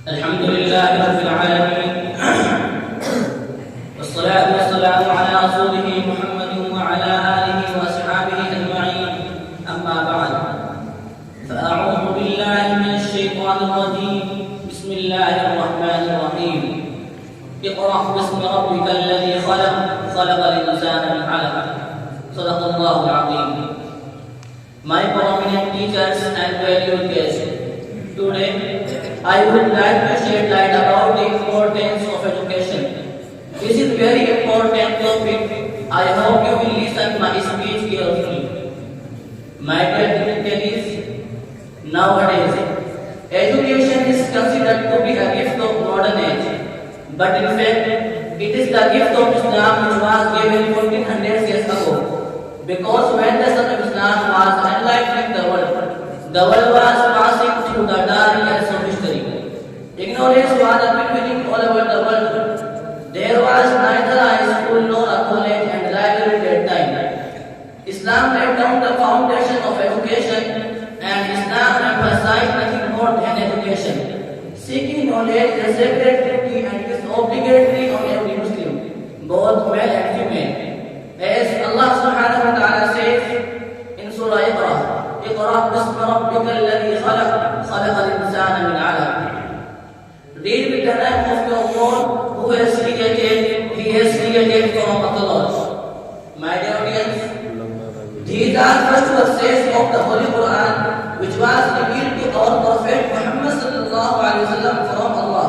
الحمد لله رب العالمين والصلاة والسلام على رسوله محمد وعلى آله وأصحابه أجمعين أما بعد فأعوذ بالله من الشيطان الرجيم بسم الله الرحمن الرحيم اقرأ باسم ربك الذي خلق الإنسان من علق صدق الله العظيم. My prominent teachers and valued guests, today I would like to shed light about the importance of education. This is very important topic. I hope you will listen my speech carefully. My dear dignitaries, nowadays education is considered to be a gift of modern age, but in fact it is the gift of Islam which was given 1400 years ago. Because when the Son of Islam was enlightening the world was passing through the dark years of history. Ignorance was prevailing all over the world. There was neither a school nor a college and library at that time. Islam laid down the foundation of education, and Islam emphasized nothing more than education. Seeking knowledge is a sacred duty and is obligatory on every Muslim, both male and female. As Allah subhanahu wa ta'ala says in Surah Iqra, اقرأ باسم ربك الذي خلق الإنسان من علق. Read with the name of your Lord who has created, He has created from a cloth. My dear audience, these are first verses of the Holy Quran which was revealed to our Prophet Muhammad sallallahu alaihi wasallam from Allah.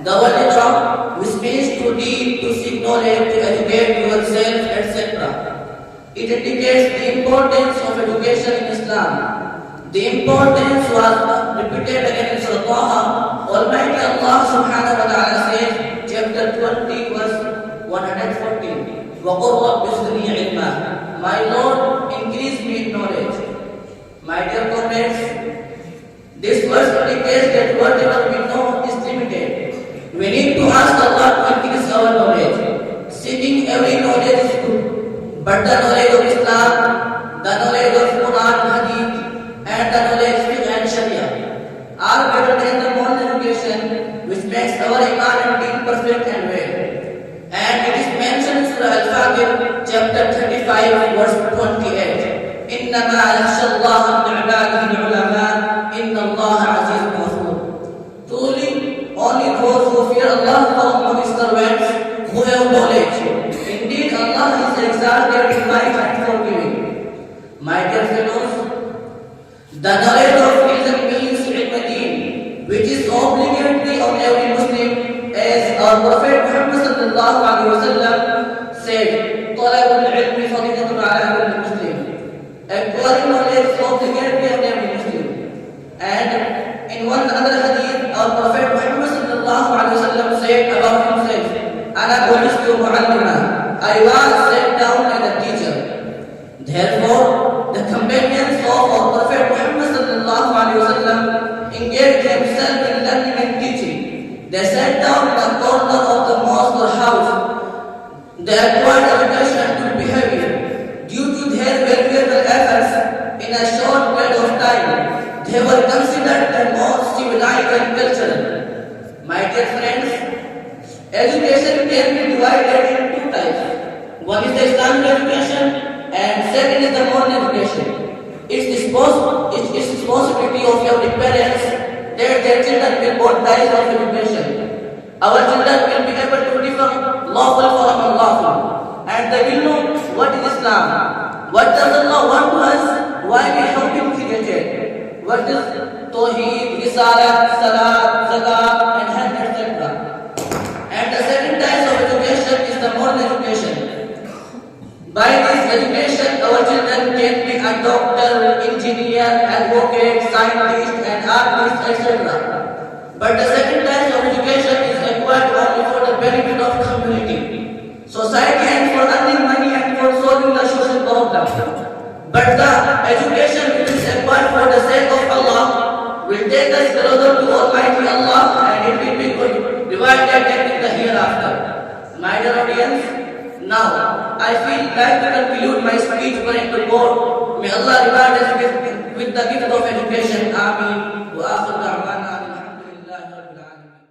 The word Iqra, which means to read, to seek knowledge, to educate yourself, etc. It indicates the importance of education in Islam. The importance was repeated again in Surah Taha. Almighty Allah subhanahu wa ta'ala says, chapter 20, verse 114, وَقُلْ رَبِّ زِدْنِي عِلْمًا. My Lord, increase me in knowledge. My dear comrades, this verse indicates that whatever we know is limited. We need to ask Allah to increase our knowledge. Seeking every knowledge is good, but the knowledge of Islam, the knowledge of Quran and Hadith, and the knowledge of Fiqh and Sharia are better than the modern education, which makes our iman and deen perfect and well. And it is mentioned in Surah Al-Fatihr, chapter 35, verse 28. إِنَّمَا يَخْشَى اللَّهَ مِنْ عِبَادِهِ الْعُلَمَاءُ إِنَّ اللَّهَ عَزِيزٌ غَفُورٌ. Truly, only those who fear Allah from His servants who have knowledge. Indeed, Allah is exalted in might and forgiving. My dear fellows, the knowledge of ilm means ilm-deen, which is obligatory on every Muslim, as our Prophet Muhammad sallallahu alaihi wasallam said, طلب العلم فريضة على كل مسلم. Acquiring knowledge is obligatory on every Muslim. And in one other hadith, our Prophet Muhammad sallallahu alaihi wasallam said about himself, أنا بعثت معلما. I was set down as a teacher. Therefore, the companions of our Prophet Muhammad sallallahu alaihi wasallam engaged themselves in learning and teaching. They sat down in the corner of the mosque or house. They acquired education to be heavy. Due to their valuable efforts in a short period of time, they were considered the most civilized and cultural. My dear friends, education can be divided in two types. One is the Islamic education and second is the modern education. It's responsibility of your parents that their children will both die of education. Our children will be able to differ lawful from unlawful, and they will know what is Islam, what does Allah want to us, why we have been created, what is Tawheed, Risalat, Salat, Zakat, and Hajj, etc. And the second type of education is the modern education. By this education, our children can be a doctor, engineer, advocate, scientist, and artist, etc. But the second type of education is acquired only for the benefit of community, society, and for earning money and for solving the social problem. But the education which is acquired for the sake of Allah will take us closer to Almighty Allah, and it will be rewarded in the hereafter. My dear audience, now I feel like to conclude my speech praying to God. May Allah reward us with the gift of education. Ameen. Wa akhir da'wana alhamdulillahi rabbil alamin. आलमीन।